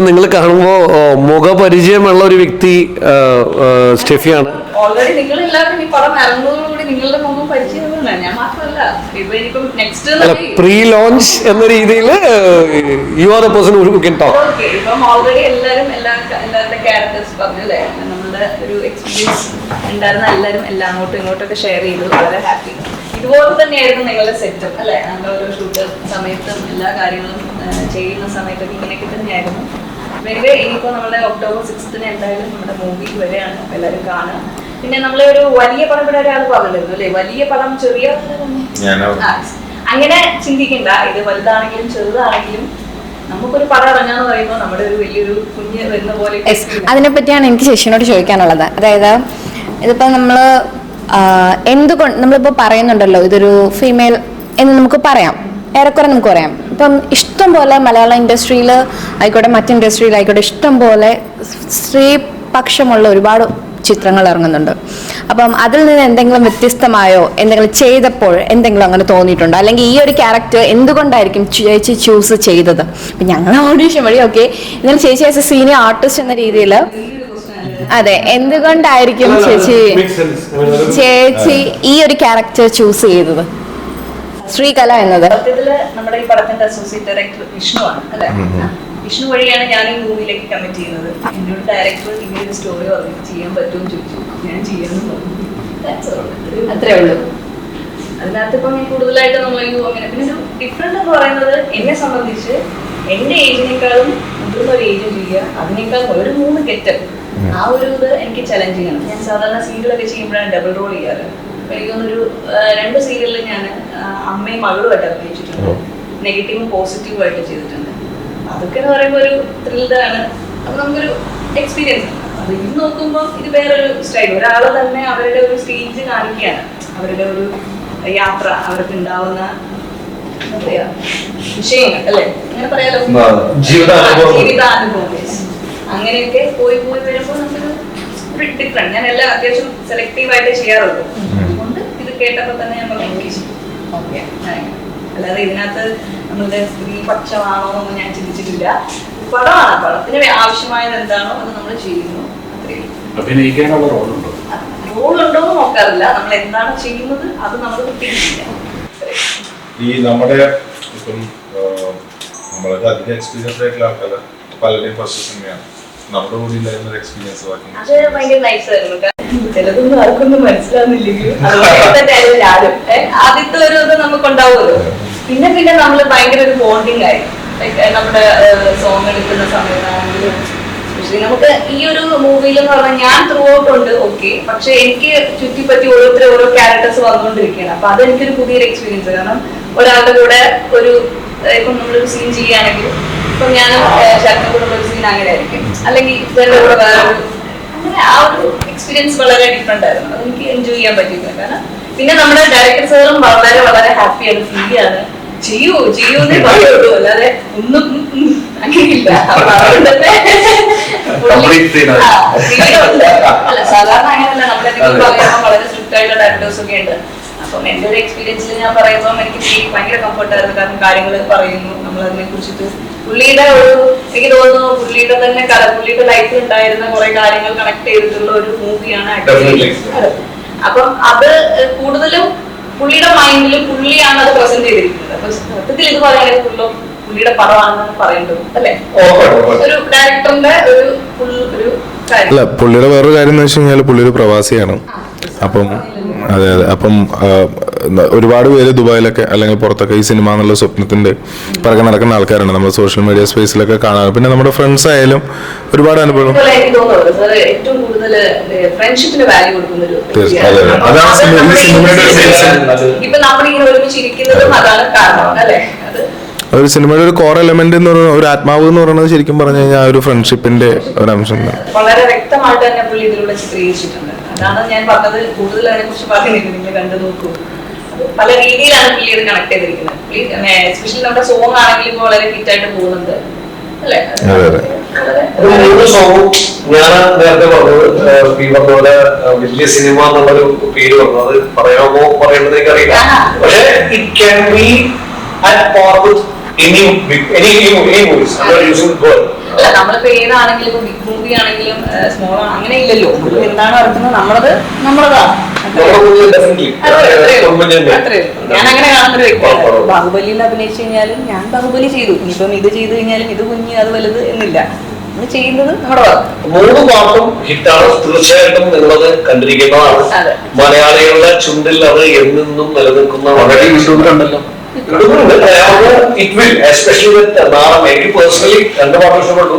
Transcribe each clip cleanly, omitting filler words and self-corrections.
നിങ്ങൾ കാണുമ്പോൾ മുഖപരിചയമുള്ള ഒരു വ്യക്തി സ്റ്റെഫിയാണ്. ഓൾറെഡി നിങ്ങൾ എല്ലാവരും ഈ പടം ഇറങ്ങുന്നതോടുകൂടി നിങ്ങളുടെ മുഖം പരിചയമാണ്. ഞാൻ മാത്രമല്ല, ഇപ്പൊ നെക്സ്റ്റ് പ്രീ ലോഞ്ച് എന്ന രീതിയിൽ you are the person who can talk. ഇപ്പം ഓൾറെഡി എല്ലാവരുടെ ക്യാരക്ടേഴ്സ് പറഞ്ഞല്ലേ, നമ്മുടെ ഒരു എക്സ്പീരിയൻസ് ഉണ്ടായിരുന്ന എല്ലാവരും എല്ലാം അങ്ങോട്ടും ഇങ്ങോട്ടൊക്കെ ഷെയർ ചെയ്തു. വളരെ ഹാപ്പി. ഇതുപോലെ തന്നെയായിരുന്നു നിങ്ങളുടെ സെറ്റപ്പ് അല്ലേ? നമ്മുടെ ഓരോ ഷൂട്ട് സമയത്തും എല്ലാ കാര്യങ്ങളും ചെയ്യുന്ന സമയത്തൊക്കെ ഇങ്ങനെയൊക്കെ തന്നെയായിരുന്നു. വെറുതെ ഇനിയിപ്പോൾ നമ്മുടെ ഒക്ടോബർ 6 എന്തായാലും നമ്മുടെ മൂവി വരെയാണ്, എല്ലാവരും കാണുക. പിന്നെ നമ്മളെ ഒരു വലിയ പടം ഇവിടെ ഒരാൾ പറഞ്ഞിരുന്നു അല്ലേ, വലിയ പടം ചെറിയ അങ്ങനെ ചിന്തിക്കണ്ട. ഇത് വലുതാണെങ്കിലും ചെറുതാണെങ്കിലും നമുക്കൊരു പടം ഇറങ്ങാന്ന് പറയുമ്പോൾ നമ്മുടെ ഒരു വലിയൊരു കുഞ്ഞ് വരുന്ന പോലെ. അതിനെപ്പറ്റിയാണ് എനിക്ക് ശശിനോട് ചോദിക്കാനുള്ളത്. അതായത് ഇതിപ്പോ എന്തുകൊണ്ട് നമ്മളിപ്പോൾ പറയുന്നുണ്ടല്ലോ ഇതൊരു ഫീമെയിൽ എന്ന് നമുക്ക് പറയാം, ഏറെക്കുറെ നമുക്ക് പറയാം. ഇപ്പം ഇഷ്ടം പോലെ മലയാള ഇൻഡസ്ട്രിയിൽ ആയിക്കോട്ടെ മറ്റ് ഇൻഡസ്ട്രിയിലായിക്കോട്ടെ ഇഷ്ടം പോലെ സ്ത്രീപക്ഷമുള്ള ഒരുപാട് ചിത്രങ്ങൾ ഇറങ്ങുന്നുണ്ട്. അപ്പം അതിൽ നിന്ന് എന്തെങ്കിലും വ്യത്യസ്തമായോ എന്തെങ്കിലും ചെയ്തപ്പോൾ എന്തെങ്കിലും അങ്ങനെ തോന്നിയിട്ടുണ്ടോ? അല്ലെങ്കിൽ ഈ ഒരു ക്യാരക്ടർ എന്തുകൊണ്ടായിരിക്കും ചേച്ചി ചൂസ് ചെയ്തത്? ഇപ്പം ഞങ്ങൾ ഓഡീഷൻ വഴി ഓക്കെ, എന്നാലും ചേച്ചി ആസ് എ സീനിയർ ആർട്ടിസ്റ്റ് എന്ന രീതിയിൽ അതെ എന്തുകൊണ്ടായിരിക്കും ചേച്ചി ഈ ഒരു ക്യാരക്ടർ ചൂസ് ചെയ്തത്? ശ്രീകല എന്നത് നമ്മുടെ ഈ പടത്തിന്റെ അസോസിയേറ്റ് ഡയറക്ടർ വിഷ്ണു ആണ് അല്ലെ. വിഷ്ണു വഴിയാണ് ഞാൻ ഈ മൂവിയിലേക്ക് കമ്മിറ്റ് ചെയ്യുന്നത്. എന്നോട് ഡയറക്ടർ ഇങ്ങനെ ഒരു സ്റ്റോറി പറഞ്ഞു ചെയ്യാൻ പറ്റുമെന്ന് ചോദിച്ചു. ഞാൻ ചെയ്യാന്ന് പറഞ്ഞു. അത്രേ ഉള്ളൂ. അതിനകത്ത് ഇപ്പം കൂടുതലായിട്ട് നമ്മൾ അങ്ങനെ പിന്നെ ഒരു ഡിഫറെന്റ് എന്ന് പറയുന്നത് എന്നെ സംബന്ധിച്ച് എന്റെ ഏജിനേക്കാളും മുതിർന്ന ഒരു ഏജ് ചെയ്യുക, അതിനേക്കാൾ ഒരു 3 ഗെറ്റപ്പ് ആ ഒരു ഇത് എനിക്ക് ചലഞ്ച് ചെയ്യണം. ഞാൻ സാധാരണ സീരിയലൊക്കെ ചെയ്യുമ്പോഴാണ് ഡബിൾ റോൾ ചെയ്യാറ്. എനിക്ക് തോന്നുന്നൊരു 2 സീരിയലിൽ ഞാൻ അമ്മയും മകളുമായിട്ട് അഭിനയിച്ചിട്ടുണ്ട്. നെഗറ്റീവും പോസിറ്റീവും ആയിട്ട് ചെയ്തിട്ടുണ്ട്. അതൊക്കെ എന്ന് പറയുമ്പോൾ ഒരു ത്രില്ലാണ്. അപ്പൊ നമുക്കൊരു എക്സ്പീരിയൻസ് ആണ്. അത് ഇത് നോക്കുമ്പോൾ ഇത് വേറൊരു സ്റ്റൈൽ. ഒരാള് തന്നെ അവരുടെ ഒരു സ്റ്റേജ് കാണിക്കുകയാണ്, അവരുടെ ഒരു യാത്ര, അവർക്ക് ഉണ്ടാവുന്ന എന്താ പറയാ വിഷയങ്ങൾ അല്ലെ, അങ്ങനെ പറയാലോ, ജീവിതാനുഭവം. അങ്ങനെയൊക്കെ പോയി വരുമ്പോൾ നമുക്കൊരു ഡിഫറെന്റ്. ഞാൻ എല്ലാം അത്യാവശ്യം സെലക്റ്റീവ് ആയിട്ട് ചെയ്യാറുള്ളൂ. അതുകൊണ്ട് ഇത് കേട്ടപ്പോൾ തന്നെ ഞാൻ പറഞ്ഞു ഓക്കെ. അല്ലാതെ ഇതിനകത്ത് നമ്മളുടെ സ്ത്രീപക്ഷമാണോ എന്നൊന്നും ഞാൻ ചിന്തിച്ചിട്ടില്ല. പടമാണ്, പടത്തിന് ആവശ്യമായത് എന്താണോ അത് നമ്മൾ ചെയ്യുന്നു. അഭിനയിക്കാനുള്ള റോളുണ്ടോ എന്ന് നോക്കാറില്ല. നമ്മൾ എന്താണ് ചെയ്യുന്നത് അത് നമ്മൾ കിട്ടിയിട്ടില്ല. ഈ നമ്മുടെ ഇപ്പം നമ്മളൊക്കെ അധികം എക്സ്പീരിയൻസ് ആയിട്ടുള്ള ആൾക്കാർ പലരുടെയും ഫസ്റ്റ് സിനിമയാണ്. നമ്മുടെ കൂടെ ഇല്ലായിരുന്ന ഒരു എക്സ്പീരിയൻസ് അത് ഭയങ്കര നൈസായിരുന്നു. ചിലതൊന്നും ആർക്കൊന്നും മനസ്സിലാവുന്നില്ലെങ്കിലും ആദ്യം ആദ്യത്തെ ഒരു ഇത് നമുക്കുണ്ടാവുമല്ലോ. പിന്നെ നമ്മൾ ഭയങ്കര ഒരു ബോണ്ടിങ് ആയി. നമ്മുടെ സോങ് എടുക്കുന്ന സമയത്താണെങ്കിലും സ്പെഷ്യലി നമുക്ക് ഈ ഒരു മൂവിയിൽ എന്ന് പറഞ്ഞാൽ ഞാൻ ത്രൂ ഔട്ട് ഉണ്ട് ഓക്കെ, പക്ഷെ എനിക്ക് ചുറ്റിപ്പറ്റി ഓരോരുത്തരും ഓരോ ക്യാരക്ടേഴ്സ് വന്നുകൊണ്ടിരിക്കുകയാണ്. അപ്പൊ അതെനിക്കൊരു പുതിയൊരു എക്സ്പീരിയൻസ്. കാരണം ഒരാളുടെ കൂടെ ഒരു ഇപ്പം നമ്മളൊരു സീൻ ചെയ്യുകയാണെങ്കിൽ ഇപ്പം ഞാൻ ശരത്തിൻ്റെ കൂടെ ഒരു സീൻ അങ്ങനെ ആയിരിക്കും, അല്ലെങ്കിൽ ഇവരുടെ കൂടെ വേറൊരു അങ്ങനെ ആ ഒരു എക്സ്പീരിയൻസ് വളരെ ഡിഫറെന്റ് ആയിരുന്നു. അതെനിക്ക് എൻജോയ് ചെയ്യാൻ പറ്റിയില്ല. കാരണം പിന്നെ നമ്മുടെ ഡയറക്ടർ സാറും വളരെ ഹാപ്പിയാണ്, ഫ്രീ ആണ്. ചെയ്യൂന്നേ പറയുള്ളൂ, അല്ലാതെ ഒന്നും അങ്ങനെയില്ല. അതുകൊണ്ട് തന്നെ അല്ല സാധാരണ അങ്ങനെയല്ല. നമ്മുടെ പറയുമ്പോൾ വളരെ സ്ട്രിക്റ്റ് ആയിട്ടുള്ള ഡയറക്ടേഴ്സ് ഒക്കെ ഉണ്ട്. അപ്പം എൻ്റെ ഒരു എക്സ്പീരിയൻസിൽ ഞാൻ പറയുമ്പോൾ എനിക്ക് ഭയങ്കര കംഫർട്ടായിരുന്നു. കാരണം കാര്യങ്ങൾ പറയുന്നു, നമ്മൾ അതിനെ കുറിച്ചിട്ട് പുള്ളിയുടെ എനിക്ക് തോന്നുന്നു പുള്ളിയുടെ തന്നെ പുള്ളിയുടെ ലൈഫിൽ ഉണ്ടായിരുന്ന കുറെ കാര്യങ്ങൾ കണക്ട് ചെയ്തിട്ടുള്ള ഒരു മൂവിയാണ് ആക്ച്വലി. അപ്പം അത് കൂടുതലും പുള്ളിയുടെ മൈൻഡിൽ പുള്ളിയാണ് അത് പ്രസന്റ് ചെയ്തിരിക്കുന്നത്. അപ്പൊ സത്യത്തിൽ ഇത് പറയുകയാണെങ്കിൽ പുള്ളിയുടെ പടമാണെന്ന് പറയുന്നത് അല്ലെ, ഒരു ഡയറക്ടറിന്റെ ഒരു കാര്യം. അല്ല, പുള്ളിയുടെ വേറൊരു കാര്യം എന്ന് വെച്ച് കഴിഞ്ഞാൽ പുള്ളി ഒരു പ്രവാസിയാണ്. അപ്പം അതെ, അപ്പം ഒരുപാട് പേര് ദുബായിലൊക്കെ അല്ലെങ്കിൽ പുറത്തൊക്കെ ഈ സിനിമ എന്നുള്ള സ്വപ്നത്തിന്റെ പിറകെ നടക്കുന്ന ആൾക്കാരാണ്. നമ്മൾ സോഷ്യൽ മീഡിയ സ്പേസിലൊക്കെ കാണാറ്. പിന്നെ നമ്മുടെ ഫ്രണ്ട്സ് ആയാലും ഒരുപാട് അനുഭവം. ഒരു സിനിമയുടെ ഒരു കോർ എലമെന്റ് എന്ന് പറയുന്നത്, ഒരു ആത്മാവ് എന്ന് പറയുന്നത് ശരിക്കും പറഞ്ഞു കഴിഞ്ഞാൽ ഒരു ഫ്രണ്ട്ഷിപ്പിന്റെ ഒരു അംശം വളരെ വ്യക്തമായിട്ട് തന്നെ പുള്ളി ഇതിലൂടെ ചിത്രീകരിച്ചിട്ടുണ്ട്. അതാണ് ഞാൻ പറഞ്ഞത്. കൂടുതൽ അതിനെ കുറിച്ച് പറയുന്നില്ല, നിങ്ങൾ കണ്ടു നോക്കൂ. പല രീതിയിലാണ് പുള്ളി ഇത് കണക്ട് ചെയ്തിരിക്കുന്നത്. എസ്പെഷ്യലി നമ്മുടെ സോങ് ആണെങ്കിലും ഇപ്പോൾ വളരെ ഹിറ്റായിട്ട് പോകുന്നുണ്ട് അല്ലെ. ഞാൻ നേരത്തെ പറഞ്ഞത് ഈ പറഞ്ഞ വലിയ സിനിമ എന്നുള്ളൊരു പേര് വന്നു. അത് പറയാമോ പറയേണ്ടത് എനിക്കറിയില്ല. പക്ഷേ it can be at par with any movies. I'm not using the word. അല്ല നമ്മളിപ്പോ ഏതാണെങ്കിലും ഇപ്പൊ ബിഗ് മൂവി ആണെങ്കിലും സ്മോൾ അങ്ങനെ ഇല്ലല്ലോ. നമ്മൾ എന്താണ് നടക്കുന്നത് നമ്മളതാണ്. നമ്മുടെ movie definitely. ഞാൻ അങ്ങനെ കാണുന്നൊരു വ്യക്തിയാണ്. ബാഹുബലിയിൽ അഭിനയിച്ചു കഴിഞ്ഞാലും ഞാൻ ബാഹുബലി ചെയ്തു, ഇനിയിപ്പം ഇത് ചെയ്തു കഴിഞ്ഞാലും ഇത് കുഞ്ഞ് അത് വലുത് എന്നില്ല. നമ്മൾ ചെയ്യുന്നത് നമ്മുടെ ഭാഗം. 3 പാർട്ടും ഹിറ്റാണ്. തീർച്ചയായിട്ടും നിങ്ങളത് കണ്ടിരിക്കുന്നതാണ്. അതെ. മലയാളികളുടെ ചുണ്ടിൽ അത് എന്നും നിലനിൽക്കുന്ന വളരെ യൂട്യൂബിലുണ്ടല്ലോ. It will, especially with നാടൻ. എനിക്ക് പേഴ്സണലി 2 പാട്ടും ഇഷ്ടപ്പെട്ടു.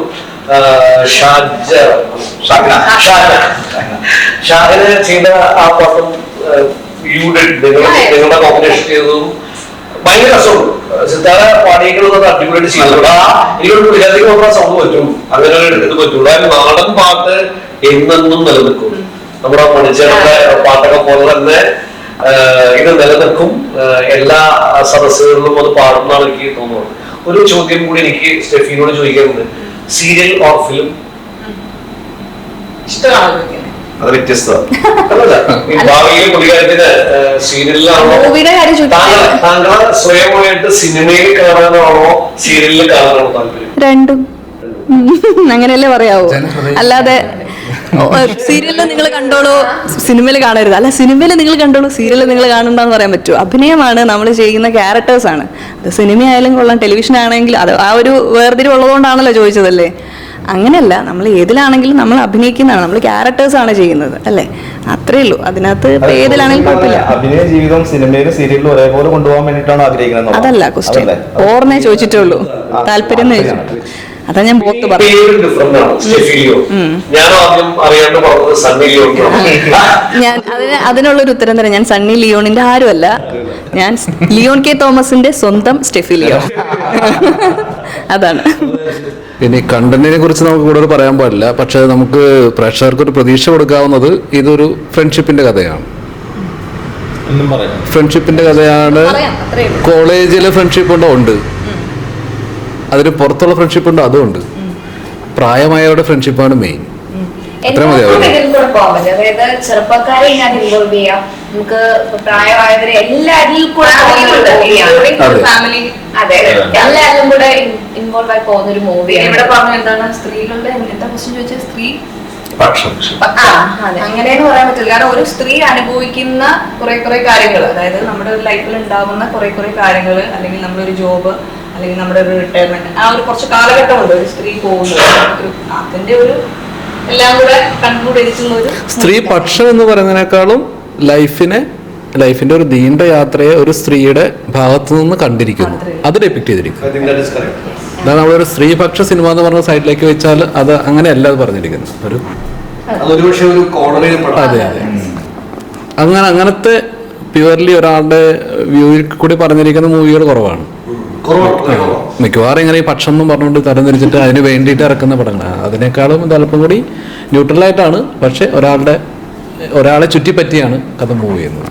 ഷാഹിന ചെയ്ത ആ പാട്ടും നിങ്ങളുടെ കോമ്പിനേഷൻ ചെയ്തതും ഭയങ്കര രസമുണ്ട്. സിത്താര പാടിക്കുന്നത് അടിപൊളിയായിട്ട് ചെയ്തിട്ടുണ്ട്. എനിക്കൊരു പുള്ളിക്കാരത്തേക്ക് നോക്കാൻ സൗണ്ട് പറ്റും, അങ്ങനെ ഇത് പറ്റുള്ളൂ. നാടൻ പാട്ട് എന്നെന്നും നിലനിൽക്കും. നമ്മുടെ മണിച്ചേരുടെ പാട്ടൊക്കെ പോലെ തന്നെ ഇത് നിലനിൽക്കും. എല്ലാ സദസ്സുകളിലും അത് പാടുന്നതാണ് എനിക്ക് തോന്നുന്നത്. ഒരു ചോദ്യം കൂടി എനിക്ക് സ്റ്റെഫിനോട് ചോദിക്കാറുണ്ട്. സീരിയൽ ഓർ ഫിലിം ഇഷ്ടമാണ്. അത് വ്യത്യസ്തമാണ്. ഭാവിയിൽ പുള്ളിക്കാരത്തിന് സീരിയലിലാണോ മൂവിയുടെ കാര്യം ചോദിച്ചാൽ താങ്കളെ സ്വയമായിട്ട് സിനിമയിൽ കാണാനാണോ സീരിയലിൽ കാണാനാണോ താല്പര്യം? രണ്ടും അങ്ങനെയല്ലേ പറയാവൂ. അല്ലാതെ സീരിയലിൽ നിങ്ങൾ കണ്ടോളൂ, സിനിമയിൽ കാണരുത്. അല്ല, സിനിമയിൽ നിങ്ങൾ കണ്ടോളൂ, സീരിയലിൽ നിങ്ങൾ കാണണ്ടെന്ന് പറയാൻ പറ്റുമോ? അഭിനയമാണ്, നമ്മൾ ചെയ്യുന്ന ക്യാരക്ടേഴ്സാണ്. അത് സിനിമ ആയാലും കൊള്ളാം, ടെലിവിഷൻ ആണെങ്കിൽ അത് ആ ഒരു വേർതിരിവുള്ളതുകൊണ്ടാണല്ലോ ചോദിച്ചതല്ലേ. അങ്ങനെയല്ല, നമ്മൾ ഏതിലാണെങ്കിലും നമ്മൾ അഭിനയിക്കുന്നതാണ്, നമ്മൾ ക്യാരക്ടേഴ്സാണ് ചെയ്യുന്നത് അല്ലേ, അത്രേ ഉള്ളൂ. അതിനകത്ത് ഇപ്പൊ ഏതിലാണെങ്കിലും കുഴപ്പമില്ല. അഭിനയ ജീവിതം സിനിമയിലും സീരിയലിലും ഒരേപോലെ കൊണ്ടുപോകാൻ വേണ്ടിയിട്ടാണ് ആഗ്രഹിക്കുന്നത്. അതല്ല ക്വസ്റ്റ്യൻ, ഓർമ്മയെ ചോദിച്ചിട്ടുള്ളൂ, താല്പര്യം അതാ ഞാൻ ബോത്ത് ഞാൻ ആദ്യം അറിയാണ്ട് പറഞ്ഞത് സണ്ണി ലിയോൺ. ഞാൻ അതിനുള്ളൊരു ഉത്തരം തരാം. ഞാൻ സണ്ണി ലിയോണിന്റെ ആരുമല്ല, ഞാൻ ലിയോൺ കെ തോമസിന്റെ സ്വന്തം സ്റ്റെഫി ലിയോൺ. അതാണ്. ഇനി കണ്ടന്റിനെ കുറിച്ച് നമുക്ക് കൂടുതൽ പറയാൻ പാടില്ല, പക്ഷെ നമുക്ക് പ്രേക്ഷകർക്ക് ഒരു പ്രതീക്ഷ കൊടുക്കാവുന്നത് ഇതൊരു ഫ്രണ്ട്ഷിപ്പിന്റെ കഥയാണ്. ഫ്രണ്ട്ഷിപ്പിന്റെ കഥയാണ്. കോളേജിലെ ഫ്രണ്ട്ഷിപ്പ് ഉണ്ടോ? ഉണ്ട്. അതിന് പുറത്തുള്ള ഫ്രണ്ട്ഷിപ്പ് ഉണ്ടോ? അതും ഉണ്ട്. പ്രായമായവരുടെ ഫ്രണ്ട്ഷിപ്പാണ് മെയിൻ. അത്ര മതിയാവും. അതായത് ചെറുപ്പക്കാരെ ഇതിനകത്ത് ഇൻവോൾവ് ചെയ്യാം, നമുക്ക് പ്രായമായവരെ എല്ലാവരിൽ കൂടെ ഫാമിലി എല്ലാവരും കൂടെ ഇൻവോൾവ് ആയി പോകുന്ന ഒരു മൂവിയാണ്. ഇവിടെ പറഞ്ഞ എന്താണ് സ്ത്രീകളുടെ എന്താ ക്വസ്റ്റ്യൻ ചോദിച്ചാൽ സ്ത്രീ അങ്ങനെയെന്ന് പറയാൻ പറ്റില്ല. കാരണം ഒരു സ്ത്രീ അനുഭവിക്കുന്ന കുറെ കാര്യങ്ങൾ, അതായത് നമ്മുടെ ലൈഫിൽ ഉണ്ടാകുന്ന കുറെ കാര്യങ്ങൾ, അല്ലെങ്കിൽ നമ്മളൊരു ജോബ്, അല്ലെങ്കിൽ നമ്മുടെ ഒരു റിട്ടയർമെന്റ്, ആ ഒരു കുറച്ച് കാലഘട്ടമുണ്ട് ഒരു സ്ത്രീ പോകുന്നത്. അതിന്റെ ഒരു എല്ലാം കൂടെ കൺക്ലൂഡ് ചെയ്തിട്ടുള്ള ഒരു സ്ത്രീ പക്ഷം എന്ന് പറയുന്നതിനേക്കാളും ലൈഫിന്റെ ഒരു നീണ്ട യാത്രയെ ഒരു സ്ത്രീയുടെ ഭാഗത്തു നിന്ന് കണ്ടിരിക്കുന്നു, അത് ഡെപിക്ട് ചെയ്തിരിക്കുന്നു. അതാണ് നമ്മളൊരു സ്ത്രീപക്ഷ സിനിമ എന്ന് പറഞ്ഞ സൈഡിലേക്ക് വെച്ചാൽ അത് അങ്ങനെയല്ല അത് പറഞ്ഞിരിക്കുന്നത്. അതെ അതെ, അങ്ങനത്തെ പ്യുവർലി ഒരാളുടെ വ്യൂവിൽ കൂടി പറഞ്ഞിരിക്കുന്ന മൂവികൾ കുറവാണ്. മിക്കവാറും ഇങ്ങനെ ഈ പക്ഷം എന്നും പറഞ്ഞുകൊണ്ട് തരംതിരിച്ചിട്ട് അതിന് വേണ്ടിയിട്ട് ഇറക്കുന്ന പടങ്ങളാണ്. അതിനേക്കാളും ഇത് അല്പം കൂടി ന്യൂട്രലായിട്ടാണ്, പക്ഷെ ഒരാളെ ചുറ്റിപ്പറ്റിയാണ് കഥ മൂവ് ചെയ്യുന്നത്.